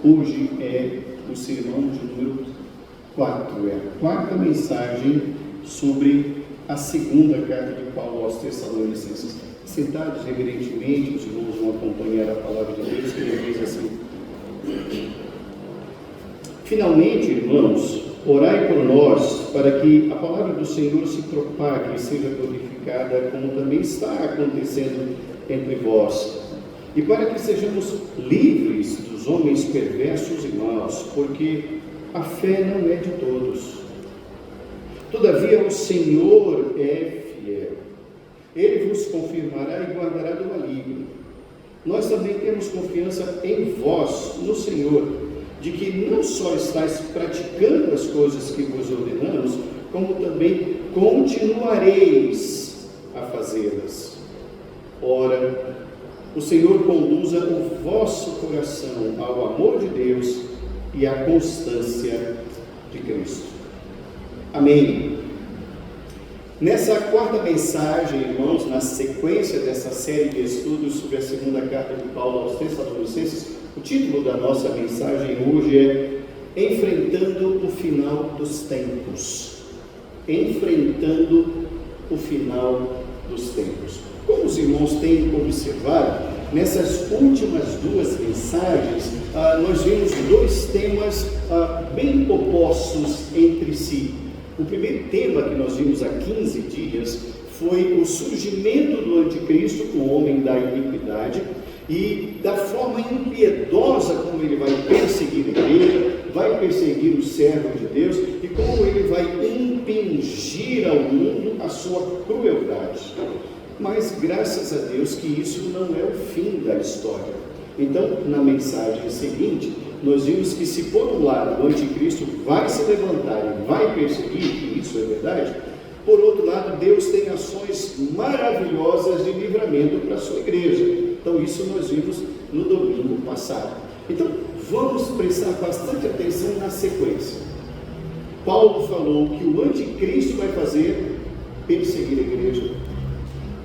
Hoje é o sermão de número 4, é a quarta mensagem sobre a segunda carta de Paulo aos Tessalonicenses. Sentados reverentemente, os irmãos vão acompanhar a palavra de Deus, que ele diz assim: finalmente, irmãos, orai por nós, para que a palavra do Senhor se propague e seja glorificada, como também está acontecendo entre vós, e para que sejamos livres dos homens perversos e maus, porque a fé não é de todos. Todavia o Senhor é fiel. Ele vos confirmará e guardará do maligno. Nós também temos confiança em vós, no Senhor, de que não só estáis praticando as coisas que vos ordenamos, como também continuareis a fazê-las. Ora, o Senhor conduza o vosso coração ao amor de Deus e à constância de Cristo. Amém. Nessa quarta mensagem, irmãos, na sequência dessa série de estudos sobre a segunda carta de Paulo aos Tessalonicenses, o título da nossa mensagem hoje é Enfrentando o Final dos Tempos. Enfrentando o Final dos Tempos. Como os irmãos têm observado, nessas últimas duas mensagens, nós vimos dois temas bem opostos entre si. O primeiro tema que nós vimos há 15 dias foi o surgimento do anticristo, o homem da iniquidade, e da forma impiedosa como ele vai perseguir a igreja, vai perseguir os servos de Deus, e como ele vai impingir ao mundo a sua crueldade. Mas graças a Deus que isso não é o fim da história. Então, na mensagem seguinte, nós vimos que se por um lado o anticristo vai se levantar e vai perseguir, e isso é verdade, por outro lado Deus tem ações maravilhosas de livramento para a sua igreja. Então isso nós vimos no domingo passado. Então vamos prestar bastante atenção na sequência. Paulo falou que o anticristo vai fazer perseguir a igreja.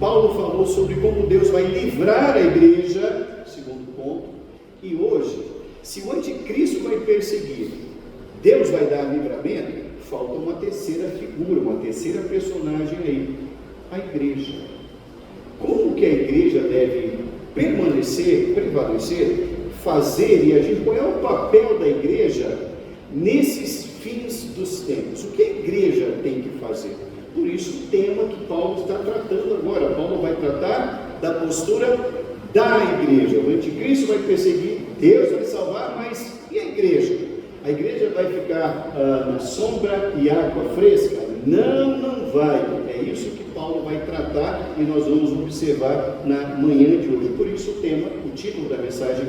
Paulo falou sobre como Deus vai livrar a igreja, segundo ponto, e hoje, se o anticristo vai perseguir, Deus vai dar livramento, falta uma terceira figura, uma terceira personagem aí, a igreja. Como que a igreja deve permanecer, prevalecer, fazer e agir? Qual é o papel da igreja nesses fins dos tempos? O que a igreja tem que fazer? Por isso o tema que Paulo está tratando agora. Paulo vai tratar da postura da igreja. O anticristo vai perseguir, Deus vai salvar, mas e a igreja? A igreja vai ficar na sombra e água fresca? Não vai. É isso que Paulo vai tratar e nós vamos observar na manhã de hoje. Por isso o tema, o título da mensagem,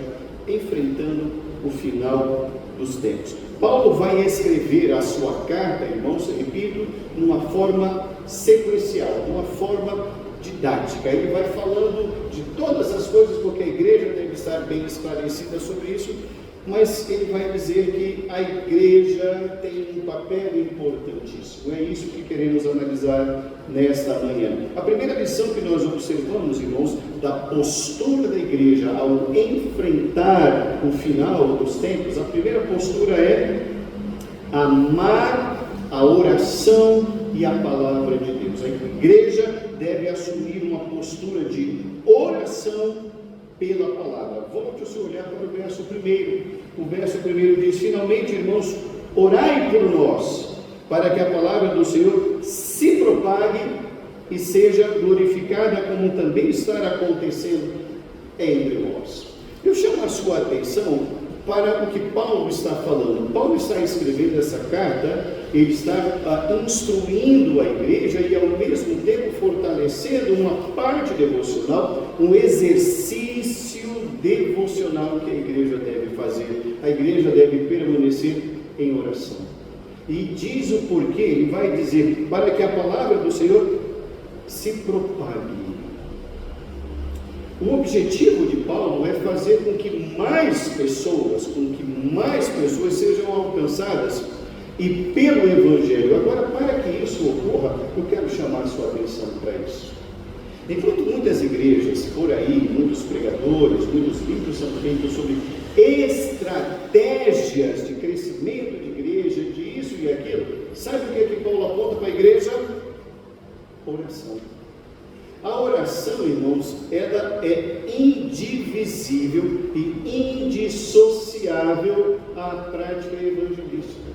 Enfrentando o Final dos Tempos. Paulo vai escrever a sua carta, irmãos, repito, numa forma sequencial, numa forma didática. Ele vai falando de todas as coisas, porque a igreja deve estar bem esclarecida sobre isso, mas ele vai dizer que a igreja tem um papel importantíssimo. É isso que queremos analisar nesta manhã. A primeira lição que nós observamos, irmãos, da postura da igreja ao enfrentar o final dos tempos, a primeira postura é amar a oração e a palavra de Deus. A igreja deve assumir uma postura de oração pela palavra. Volte o seu olhar para o verso 1. O verso 1 diz: finalmente, irmãos, orai por nós, para que a palavra do Senhor se propague e seja glorificada, como também está acontecendo entre nós. Eu chamo a sua atenção para o que Paulo está falando. Paulo está escrevendo essa carta, ele está instruindo a igreja e ao mesmo tempo fortalecendo uma parte devocional, um exercício devocional que a igreja deve fazer. A igreja deve permanecer em oração. E diz o porquê, ele vai dizer, para que a palavra do Senhor se propague. O objetivo de Paulo é fazer com que mais pessoas sejam alcançadas e pelo Evangelho. Agora, para que isso ocorra, eu quero chamar a sua atenção para isso. Enquanto muitas igrejas por aí, muitos pregadores, muitos livros são feitos sobre estratégias crescimento de igreja, de isso e aquilo, sabe o que Paulo aponta para a igreja? Oração. A oração, irmãos, ela é indivisível e indissociável à prática evangelística.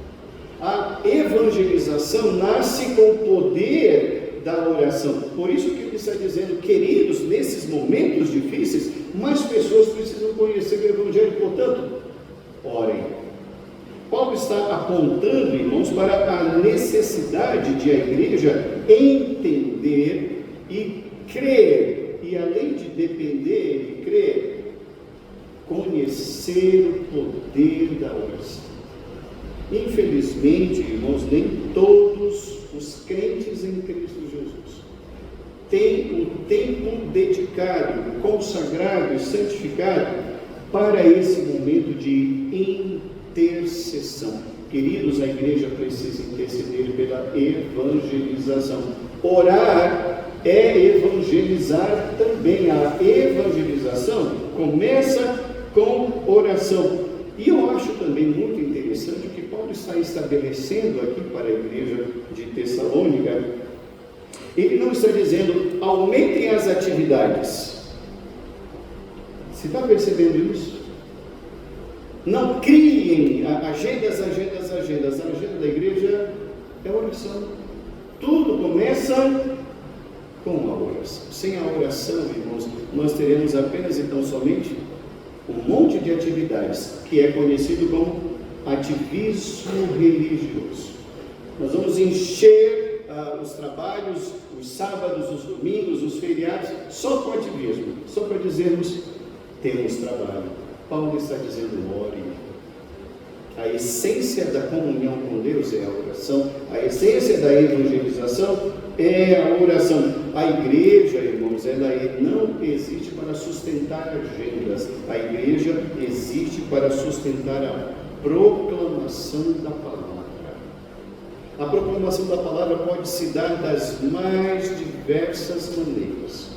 A evangelização nasce com o poder da oração. Por isso que ele está dizendo, queridos, nesses momentos difíceis, mais pessoas precisam conhecer o Evangelho, portanto, orem. Paulo está apontando, irmãos, para a necessidade de a igreja entender e crer, e além de depender e crer, conhecer o poder da oração. Infelizmente, irmãos, nem todos os crentes em Cristo Jesus têm um tempo dedicado, consagrado e santificado para esse momento de intercessão. Queridos, a igreja precisa interceder pela evangelização. Orar é evangelizar também. A evangelização começa com oração. E eu acho também muito interessante o que Paulo está estabelecendo aqui para a igreja de Tessalônica. Ele não está dizendo, aumentem as atividades. Você está percebendo isso? Não criem agendas. A agenda da igreja é oração. Tudo começa com a oração. Sem a oração, irmãos, nós teremos apenas então somente um monte de atividades, que é conhecido como ativismo religioso. Nós vamos encher os trabalhos, os sábados, os domingos, os feriados, só com ativismo, só para dizermos, temos trabalho. Paulo está dizendo, ore. A essência da comunhão com Deus é a oração, a essência da evangelização é a oração. A igreja, irmãos, ela não existe para sustentar agendas, a igreja existe para sustentar a proclamação da palavra. A proclamação da palavra pode se dar das mais diversas maneiras,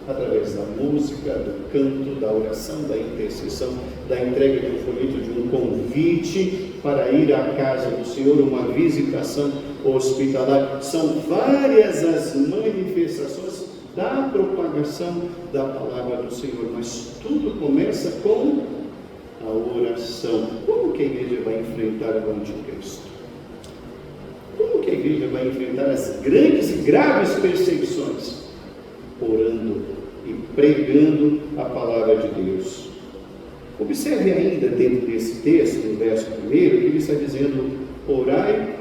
através da música, do canto, da oração, da intercessão, da entrega de um folheto, de um convite para ir à casa do Senhor, uma visitação hospitalar. São várias as manifestações da propagação da palavra do Senhor, mas tudo começa com a oração. Como que a igreja vai enfrentar o anticristo? Como que a igreja vai enfrentar as grandes e graves perseguições? Orando e pregando a palavra de Deus. Observe ainda dentro desse texto, no verso 1, que ele está dizendo, orai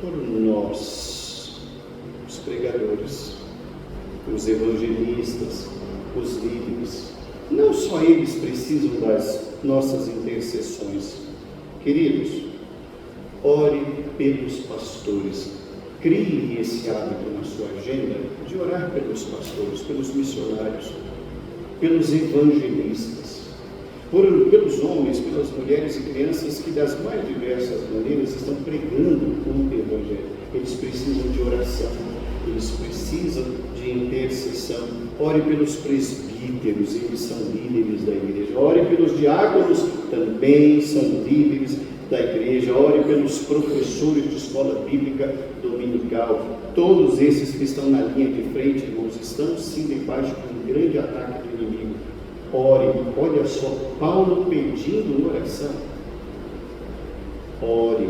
por nós, os pregadores, os evangelistas, os líderes. Não só eles precisam das nossas intercessões. Queridos, ore pelos pastores. Crie esse hábito na sua agenda de orar pelos pastores, pelos missionários, pelos evangelistas, pelos homens, pelas mulheres e crianças que das mais diversas maneiras estão pregando o Evangelho. Eles precisam de oração, eles precisam de intercessão. Ore pelos presbíteros, eles são líderes da igreja. Ore pelos diáconos, também são líderes da igreja. Ore pelos professores de escola bíblica dominical. Todos esses que estão na linha de frente, irmãos, estão sim debaixo de um grande ataque do inimigo. Ore. Olha só, Paulo pedindo oração. Ore.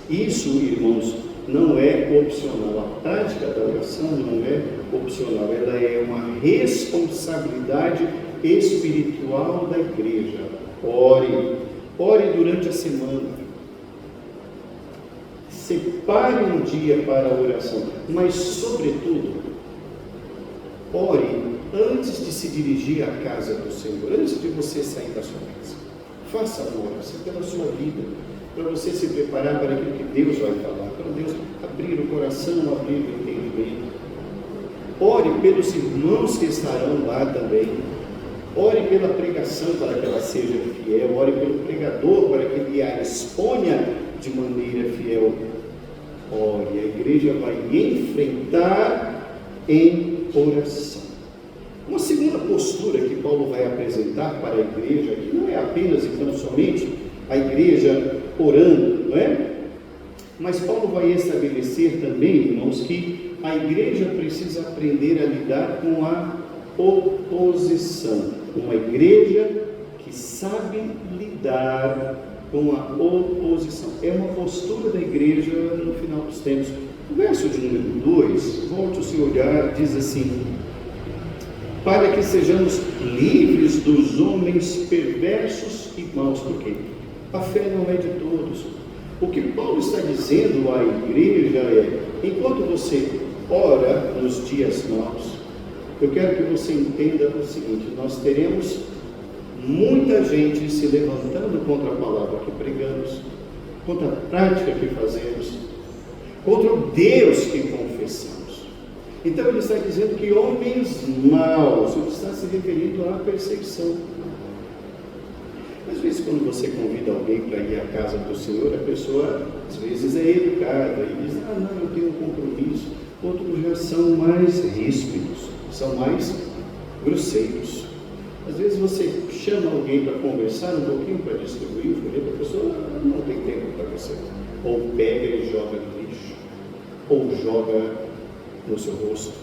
Isso, irmãos, não é opcional. A prática da oração não é opcional, ela é uma responsabilidade espiritual da igreja. Ore durante a semana. Separe um dia para a oração, mas, sobretudo, ore antes de se dirigir à casa do Senhor, antes de você sair da sua casa. Faça uma oração pela sua vida, para você se preparar para aquilo que Deus vai falar, para Deus abrir o coração, abrir o entendimento. Ore pelos irmãos que estarão lá também. Ore pela pregação para que ela seja fiel. Ore pelo pregador para que ele a exponha de maneira fiel. Ore, a igreja vai enfrentar em oração. Uma segunda postura que Paulo vai apresentar para a igreja, que não é apenas então somente a igreja orando, não é? Mas Paulo vai estabelecer também, irmãos, que a igreja precisa aprender a lidar com a oposição. Uma igreja que sabe lidar com a oposição. É uma postura da igreja no final dos tempos. O verso de número 2, volte o seu olhar, diz assim: para que sejamos livres dos homens perversos e maus. Por quê? A fé não é de todos. O que Paulo está dizendo à igreja é: enquanto você ora nos dias maus, eu quero que você entenda o seguinte: nós teremos muita gente se levantando contra a palavra que pregamos, contra a prática que fazemos, contra o Deus que confessamos. Então ele está dizendo que homens maus, ele está se referindo à perseguição. Às vezes, quando você convida alguém para ir à casa do Senhor, a pessoa às vezes é educada e diz: ah, não, eu tenho um compromisso. Outros já são mais ríspidos, são mais grosseiros. Às vezes você chama alguém para conversar um pouquinho, para distribuir o folheto, a pessoa não tem tempo para você. Ou pega e joga no lixo, ou joga no seu rosto.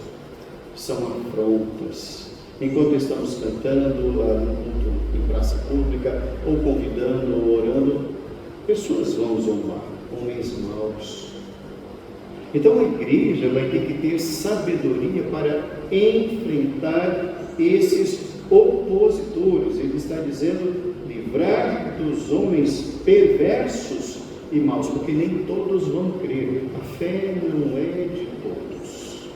São afrontas. Enquanto estamos cantando em praça pública, ou convidando, ou orando, pessoas vão zombar, homens maus. Então a igreja vai ter que ter sabedoria para enfrentar esses opositores. Ele está dizendo: livrar dos homens perversos e maus, porque nem todos vão crer. A fé não é de todos.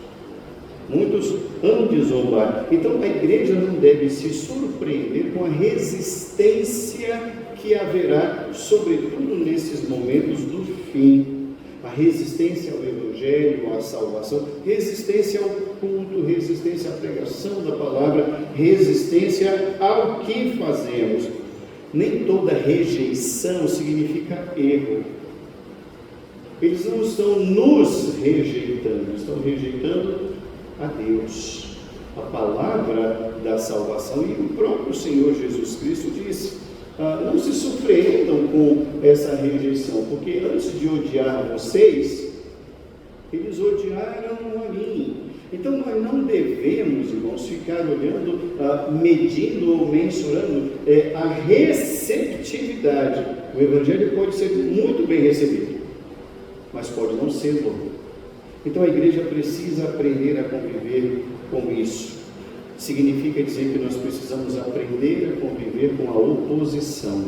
Muitos hão de zombar. Então a igreja não deve se surpreender com a resistência que haverá, sobretudo nesses momentos do fim. A resistência ao Evangelho, à salvação, resistência ao culto, resistência à pregação da palavra, resistência ao que fazemos. Nem toda rejeição significa erro. Eles não estão nos rejeitando, estão rejeitando a Deus, a palavra da salvação. E o próprio Senhor Jesus Cristo disse: não se surpreendam com essa rejeição, porque antes de odiar vocês, eles odiaram a mim. Então nós não devemos, irmãos, ficar olhando, medindo ou mensurando a receptividade. O Evangelho pode ser muito bem recebido, mas pode não ser bom. Então a igreja precisa aprender a conviver com isso. Significa dizer que nós precisamos aprender a conviver com a oposição.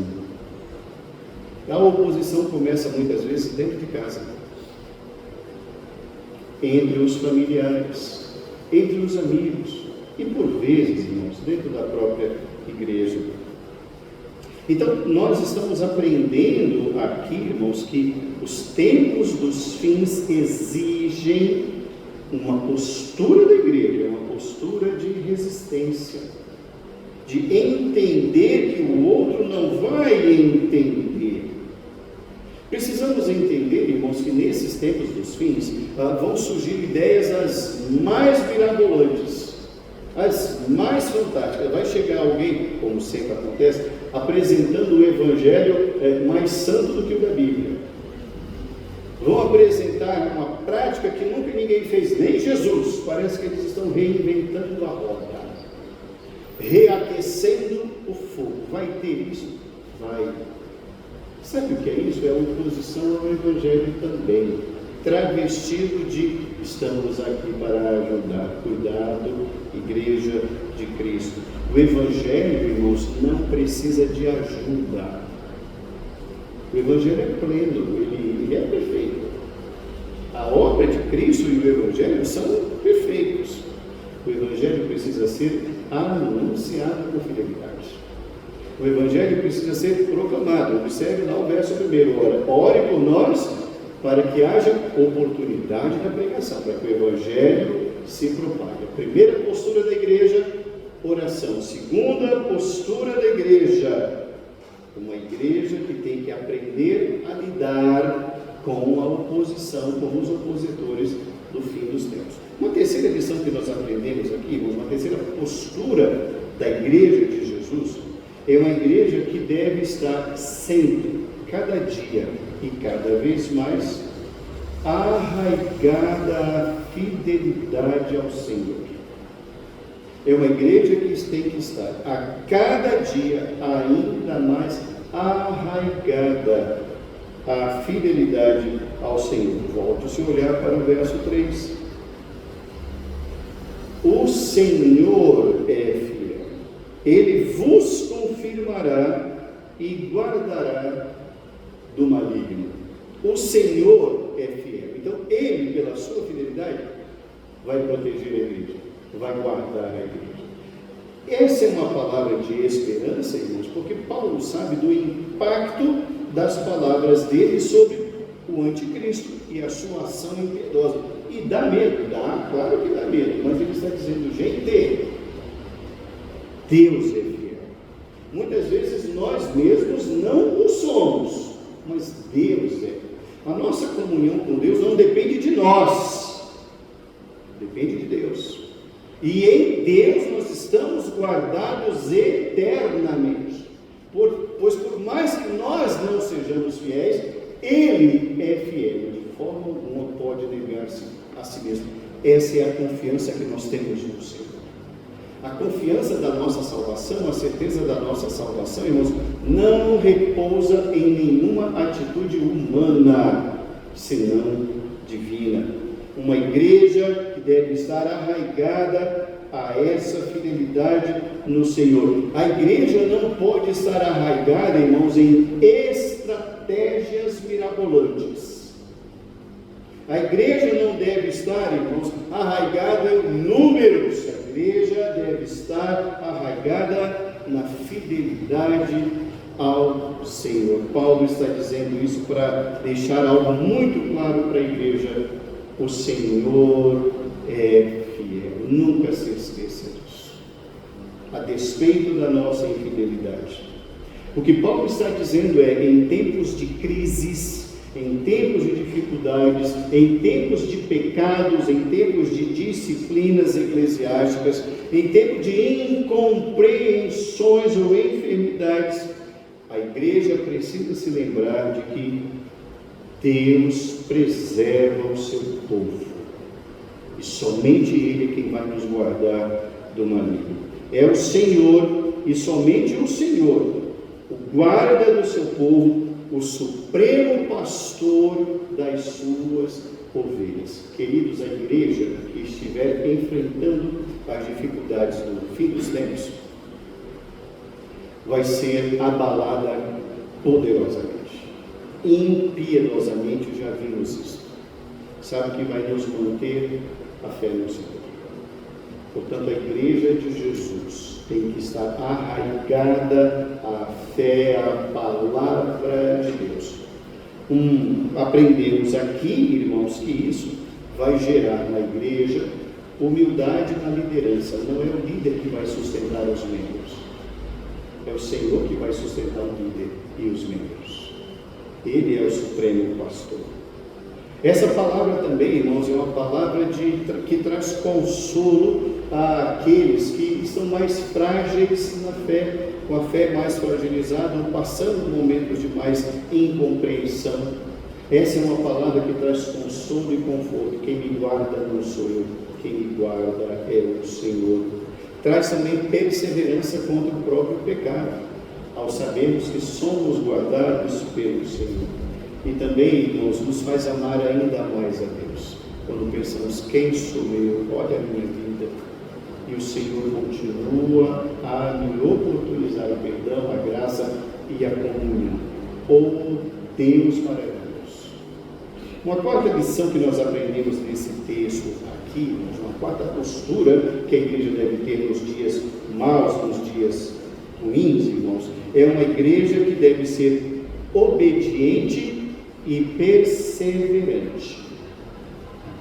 A oposição começa muitas vezes dentro de casa, entre os familiares, entre os amigos e por vezes, irmãos, dentro da própria igreja. Então nós estamos aprendendo aqui, irmãos, que os tempos dos fins exigem uma postura da igreja, uma postura de resistência, de entender que o outro não vai entender. Precisamos entender, irmãos, que nesses tempos dos fins vão surgir ideias as mais mirabolantes, as mais fantásticas. Vai chegar alguém, como sempre acontece, apresentando o Evangelho mais santo do que o da Bíblia. Vão apresentar uma prática que nunca ninguém fez, nem Jesus. Parece que eles estão reinventando a roda, reaquecendo o fogo. Vai ter isso? Vai. Sabe o que é isso? É a oposição ao Evangelho também, travestido de: estamos aqui para ajudar. Cuidado, igreja de Cristo. O Evangelho, irmãos, não precisa de ajuda. O Evangelho é pleno, ele é perfeito. A obra de Cristo e o Evangelho são perfeitos. O Evangelho precisa ser anunciado com fidelidade. O Evangelho precisa ser proclamado. Observe lá o verso 1. Ore por nós para que haja oportunidade da pregação, para que o Evangelho se propague. A primeira postura da igreja, oração. Segunda postura da igreja, uma igreja que tem que aprender a lidar com a oposição, com os opositores do fim dos tempos. Uma terceira lição que nós aprendemos aqui, uma terceira postura da igreja de Jesus, É uma igreja que deve estar sempre, cada dia e cada vez mais, arraigada à fidelidade ao Senhor. É uma igreja que tem que estar a cada dia ainda mais arraigada à fidelidade ao Senhor. Volte-se a olhar para o verso 3. O Senhor é fiel, Ele vos confirmará e guardará do maligno. O Senhor é fiel. Então, Ele, pela sua fidelidade, vai proteger a igreja, vai guardar a igreja. Essa é uma palavra de esperança, irmãos, porque Paulo sabe do impacto das palavras dele sobre o anticristo e a sua ação impiedosa. E dá medo, claro que dá medo, mas ele está dizendo, gente, Deus é fiel. Muitas vezes nós mesmos não o somos, mas Deus é. A nossa comunhão com Deus não depende de nós, depende de Deus. E em Deus nós estamos guardados eternamente. Pois por mais que nós não sejamos fiéis, Ele é fiel. De forma alguma pode negar-se a si mesmo. Essa é a confiança que nós temos no Senhor. A confiança da nossa salvação, a certeza da nossa salvação, irmãos, não repousa em nenhuma atitude humana, senão divina. Uma igreja que deve estar arraigada a essa fidelidade no Senhor. A igreja não pode estar arraigada, irmãos, em estratégias mirabolantes. A igreja não deve estar, irmãos, arraigada em números. A igreja deve estar arraigada na fidelidade ao Senhor. Paulo está dizendo isso para deixar algo muito claro para a igreja. O Senhor é fiel. Nunca se esqueça disso. A despeito da nossa infidelidade. O que Paulo está dizendo é, em tempos de crises, em tempos de dificuldades, em tempos de pecados, em tempos de disciplinas eclesiásticas, em tempos de incompreensões ou enfermidades, a igreja precisa se lembrar de que Deus preserva o seu povo, e somente Ele é quem vai nos guardar do maligno. É o Senhor, e somente o Senhor, o guarda do seu povo, o supremo pastor das suas ovelhas. Queridos, a igreja que estiver enfrentando as dificuldades do fim dos tempos, vai ser abalada poderosamente. Impiedosamente, já vimos isso. Sabe que vai nos manter a fé no Senhor. Portanto, a igreja de Jesus tem que estar arraigada à fé, à palavra de Deus. Aprendemos aqui, irmãos, que isso vai gerar na igreja humildade na liderança. Não é o líder que vai sustentar os membros, é o Senhor que vai sustentar o líder e os membros. Ele é o supremo pastor. Essa palavra também, irmãos, é uma palavra que traz consolo àqueles que estão mais frágeis na fé, com a fé mais fragilizada, passando momentos de mais incompreensão. Essa é uma palavra que traz consolo e conforto. Quem me guarda não sou eu, quem me guarda é o Senhor. Traz também perseverança contra o próprio pecado, ao sabermos que somos guardados pelo Senhor. E também, irmãos, nos faz amar ainda mais a Deus, quando pensamos, quem sou eu? Olha a minha vida. E o Senhor continua a me oportunizar o perdão, a graça e a comunhão. Oh, Deus maravilhoso! Uma quarta lição que nós aprendemos nesse texto aqui, uma quarta postura que a igreja deve ter nos dias maus, nos dias ruins, irmãos, é uma igreja que deve ser obediente e perseverante.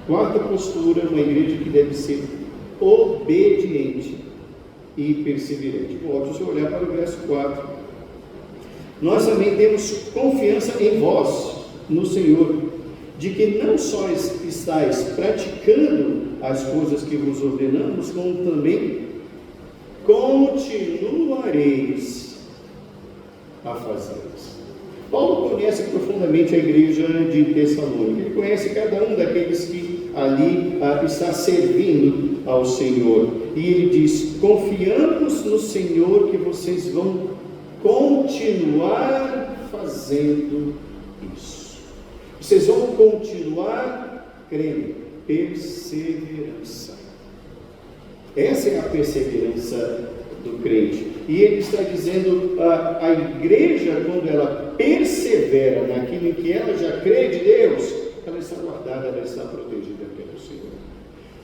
Quarta postura, uma igreja que deve ser obediente e perseverante. Volte a olhar para o verso 4. Nós também temos confiança em vós, no Senhor, de que não só estáis praticando as coisas que vos ordenamos, como também continuareis a fazê-las. Paulo conhece profundamente a igreja de Tessalônica. Ele conhece cada um daqueles que ali está servindo ao Senhor. E ele diz: confiamos no Senhor que vocês vão continuar fazendo isso. Vocês vão continuar crendo. Perseverança. Essa é a perseverança do crente. E ele está dizendo, a igreja, quando ela persevera naquilo em que ela já crê de Deus, ela está guardada, ela está protegida pelo Senhor.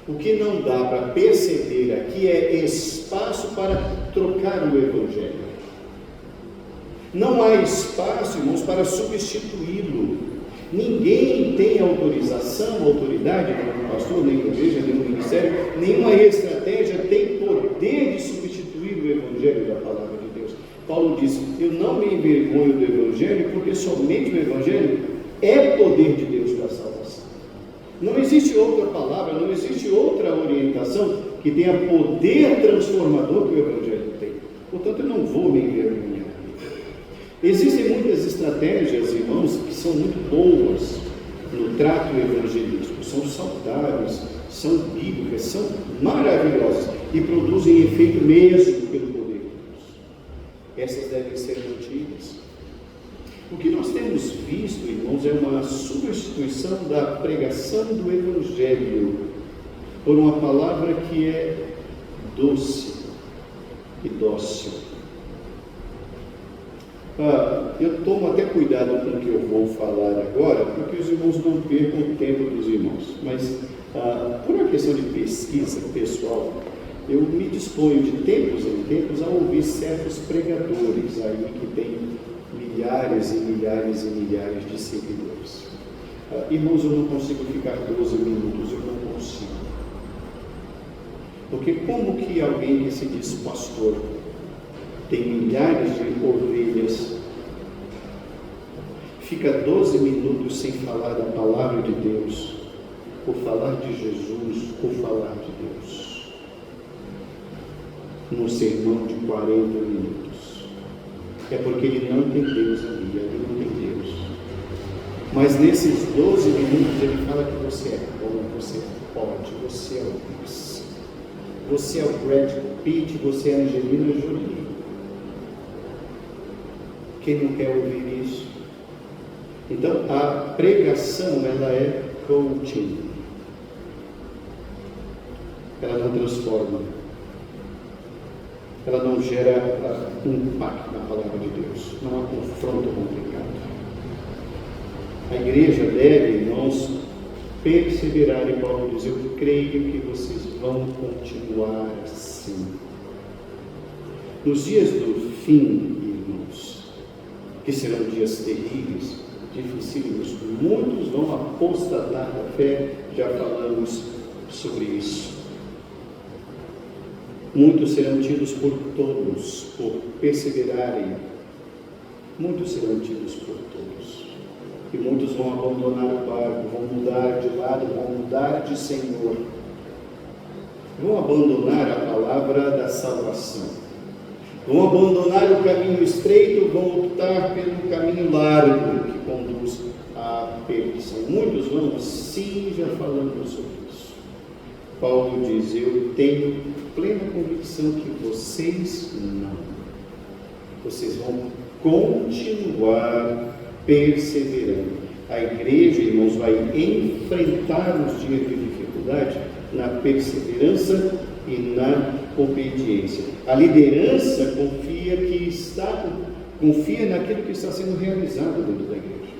O que não dá para perceber aqui é espaço para trocar o Evangelho. Não há espaço, irmãos, para substituí-lo. Ninguém tem autorização, autoridade, nenhum pastor, nenhuma igreja, nenhum ministério, nenhuma estratégia tem poder de substituir o Evangelho da palavra de Deus. Paulo diz: eu não me envergonho do Evangelho, porque somente o Evangelho é poder de Deus para a salvação. Não existe outra palavra, não existe outra orientação que tenha poder transformador que o Evangelho tem. Portanto, eu não vou me envergonhar. Existem muitas estratégias, irmãos, que são muito boas no trato evangelístico, são saudáveis, são bíblicas, são maravilhosas e produzem efeito mesmo pelo poder de Deus. Essas devem ser mantidas. O que nós temos visto, irmãos, é uma substituição da pregação do Evangelho por uma palavra que é doce e dócil. Eu tomo até cuidado com o que eu vou falar agora, porque os irmãos não percam o tempo dos irmãos. Mas, por uma questão de pesquisa pessoal, eu me disponho de tempos em tempos a ouvir certos pregadores aí que têm milhares e milhares e milhares de seguidores. Irmãos, eu não consigo ficar 12 minutos, eu não consigo. Porque como que alguém que se diz pastor, tem milhares de ovelhas, fica 12 minutos sem falar da palavra de Deus, por falar de Jesus, por falar de Deus, num sermão de 40 minutos? É porque ele não tem Deus ali, ele não tem Deus. Mas nesses 12 minutos ele fala que você é bom, você pode, você é o Deus, você é o Brad Pitt, você é a Angelina Jolie. Quem não quer ouvir isso? Então, a pregação, ela é coaching. Ela não transforma. Ela não gera impacto na palavra de Deus. Não há confronto complicado. A igreja deve, irmãos, perseverar. E Paulo diz: eu creio que vocês vão continuar assim. Nos dias do fim, irmãos, que serão dias terríveis, dificílimos, muitos vão apostatar da fé, já falamos sobre isso. Muitos serão tidos por tolos, por perseverarem. Muitos serão tidos por tolos. E muitos vão abandonar o barco, vão mudar de lado, vão mudar de Senhor. Vão abandonar a palavra da salvação. Vão abandonar o caminho estreito, vão optar pelo caminho largo que conduz à perdição. Muitos vão, sim, já falando sobre isso. Paulo diz: eu tenho plena convicção que vocês não. Vocês vão continuar perseverando. A igreja, irmãos, vai enfrentar os dias de dificuldade na perseverança e na obediência. A liderança confia naquilo que está sendo realizado dentro da igreja.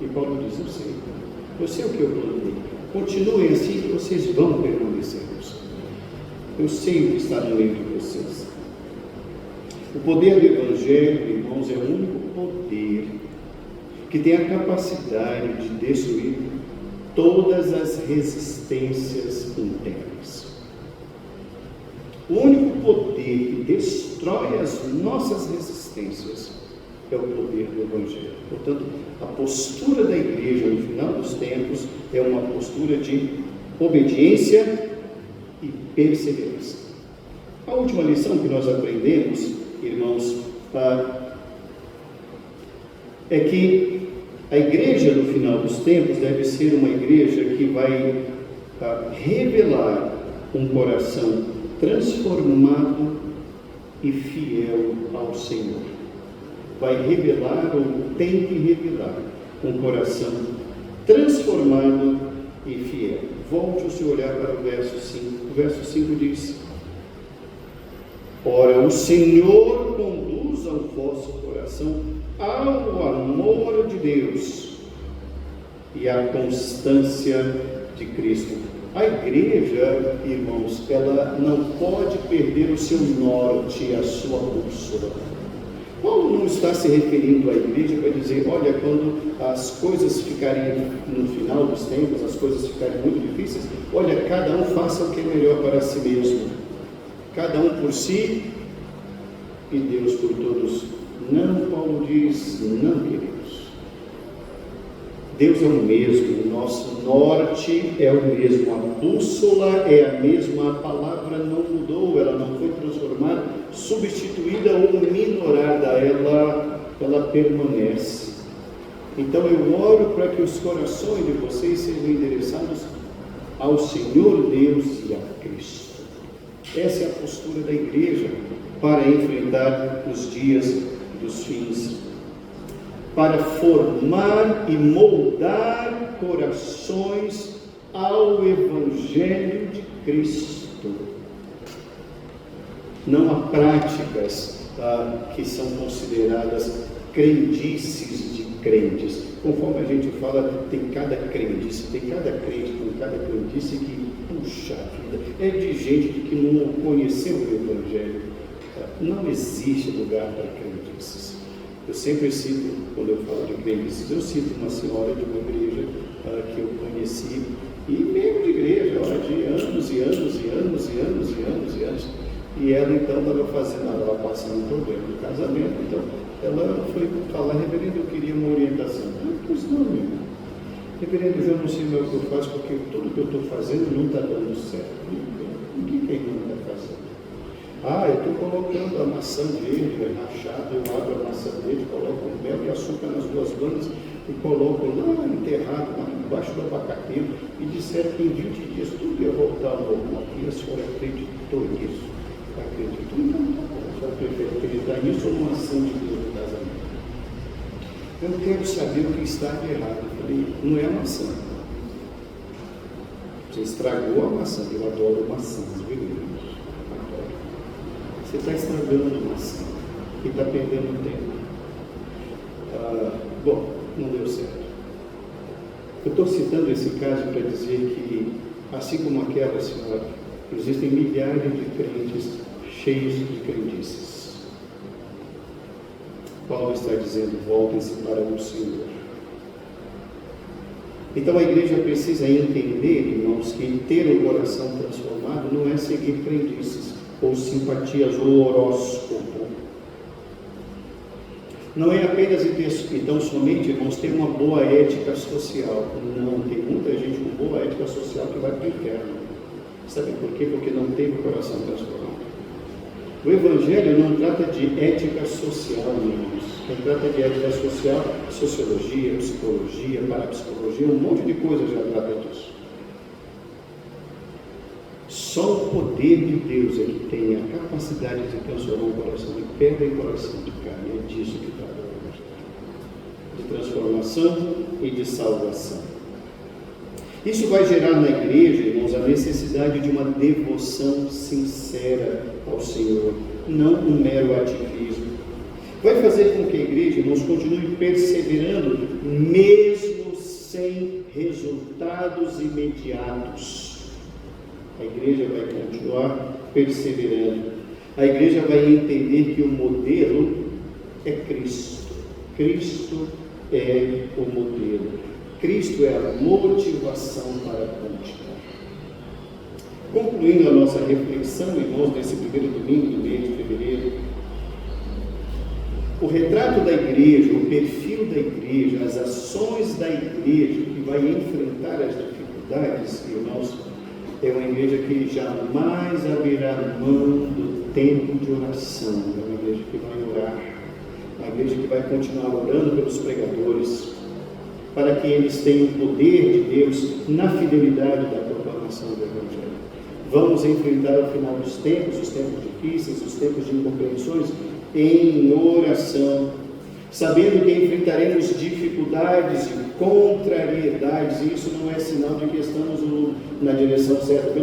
E Paulo diz: eu sei o que eu planejei. Continuem assim que vocês vão permanecer. Eu sei o que está no meio de vocês. O poder do Evangelho, irmãos, é o único poder que tem a capacidade de destruir todas as resistências internas. O único poder que destrói as nossas resistências é o poder do Evangelho. Portanto, a postura da igreja no final dos tempos é uma postura de obediência e perseverança. A última lição que nós aprendemos, irmãos, é que a igreja do final dos tempos deve ser uma igreja que vai revelar um coração transformado e fiel ao Senhor. Vai revelar, ou tem que revelar, um coração transformado e fiel. Volte o seu olhar para o verso 5. O verso 5 diz: ora, o Senhor conduz ao vosso coração ao amor de Deus e à constância de Cristo. A igreja, irmãos, ela não pode perder o seu norte, a sua bússola. Paulo não está se referindo à igreja para dizer, olha, quando as coisas ficarem no final dos tempos, as coisas ficarem muito difíceis, olha, cada um faça o que é melhor para si mesmo. Cada um por si e Deus por todos. Não, Paulo diz, não, queridos. Deus é o mesmo, o nosso norte é o mesmo, a bússola é a mesma, a palavra não mudou, ela não foi transformada, substituída ou minorada, ela permanece. Então eu oro para que os corações de vocês sejam endereçados ao Senhor Deus e a Cristo. Essa é a postura da igreja para enfrentar os dias dos fins, para formar e moldar corações ao Evangelho de Cristo. Não há práticas que são consideradas crendices de crentes. Conforme a gente fala, tem cada crendice, tem cada crente com cada crendice que, puxa vida, é de gente que não conheceu o Evangelho. Não existe lugar para crendices. Eu sempre cito, quando eu falo de crendices, eu cito uma senhora de uma igreja que eu conheci, e membro de igreja, de anos e anos e anos e anos e anos e anos. E ela então estava passando um problema de casamento, então ela foi falar, reverendo, eu queria uma orientação. Pois não, meu irmão. Reverendo, eu não sei mais o que eu faço, porque tudo que eu estou fazendo não está dando certo. O que ele não está fazendo? Eu estou colocando a maçã verde rachada, eu abro a maçã verde, coloco o mel e açúcar nas duas bandas e coloco lá enterrado, lá embaixo do abacateiro, e disseram que em 20 dias tudo ia voltar ao normal. E a senhora acreditou nisso? Acreditou? Então tá bom, a senhora prefere acreditar nisso ou numa ação de Deus no casamento? Eu quero saber o que está de errado. Eu falei, não é a maçã. Você estragou a maçã, eu adoro maçãs, viu, irmãos? Você está estragando a maçã e está perdendo tempo. Bom, não deu certo. Eu estou citando esse caso para dizer que, assim como aquela senhora, existem milhares de crentes cheios de crendices. Paulo está dizendo, voltem-se para o Senhor. Então a igreja precisa entender, irmãos, que ter um coração transformado não é seguir crendices ou simpatias ou horóscopo. Não é apenas então somente, irmãos, ter uma boa ética social. Não, tem muita gente com boa ética social que vai para o inferno. Sabe por quê? Porque não teve o coração transformado. O Evangelho não trata de ética social, irmãos. Quem trata de ética social, sociologia, psicologia, parapsicologia, um monte de coisa já trata disso. Só o poder de Deus é que tem a capacidade de transformar um coração de pedra em coração de carne. É disso que trata o Evangelho. De transformação e de salvação. Isso vai gerar na igreja, irmãos, a necessidade de uma devoção sincera ao Senhor, não um mero ativismo. Vai fazer com que a igreja, irmãos, continue perseverando, mesmo sem resultados imediatos. A igreja vai continuar perseverando. A igreja vai entender que o modelo é Cristo. Cristo é o modelo. Cristo é a motivação para continuar. Concluindo a nossa reflexão, irmãos, nesse primeiro domingo do mês de fevereiro, o retrato da igreja, o perfil da igreja, as ações da igreja que vai enfrentar as dificuldades, irmãos, é uma igreja que jamais abrirá mão do tempo de oração, é uma igreja que vai orar. uma igreja que vai continuar orando pelos pregadores, para que eles tenham o poder de Deus na fidelidade da proclamação do Evangelho. Vamos enfrentar ao final dos tempos, os tempos difíceis, os tempos de incompreensões, em oração, sabendo que enfrentaremos dificuldades e contrariedades, e isso não é sinal de que estamos na direção certa,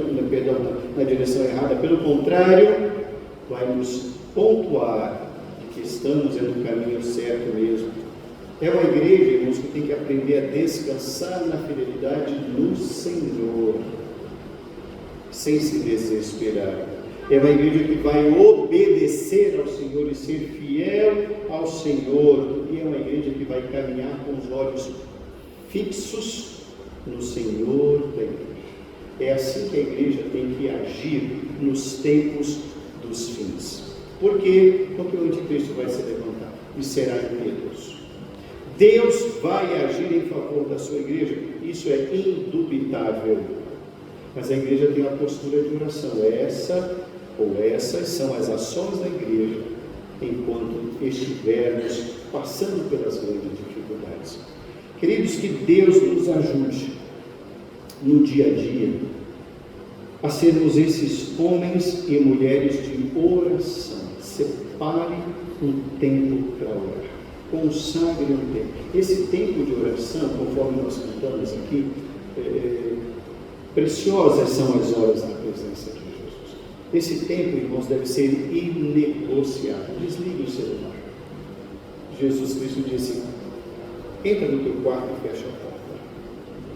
na direção errada. Pelo contrário, vai nos pontuar de que estamos no caminho certo mesmo. É uma igreja, irmãos, que tem que aprender a descansar na fidelidade no Senhor, sem se desesperar. É uma igreja que vai obedecer ao Senhor e ser fiel ao Senhor. E é uma igreja que vai caminhar com os olhos fixos no Senhor da igreja. É assim que a igreja tem que agir nos tempos dos fins. Por quê? Porque o anticristo vai se levantar e será impiedoso. Deus vai agir em favor da sua igreja, isso é indubitável. Mas a igreja tem uma postura de oração. Essas são as ações da igreja enquanto estivermos passando pelas grandes dificuldades. Queridos, que Deus nos ajude no dia a dia a sermos esses homens e mulheres de oração. Separe um tempo para orar. Consagre um tempo. Esse tempo de oração, conforme nós cantamos aqui, preciosas são as horas na presença de Jesus. Esse tempo, irmãos, deve ser inegociável. Desligue o celular. Jesus Cristo disse: entra no teu quarto e fecha a porta.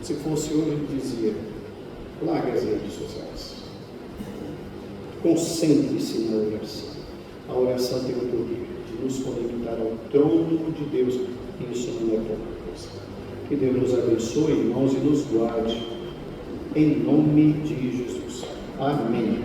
Se fosse hoje, ele dizia: larga as redes sociais. Concentre-se na oração. A oração tem o poder de nos conectar ao trono de Deus. E isso não é pouca coisa. Que Deus nos abençoe, irmãos, e nos guarde. Em nome de Jesus. Amém.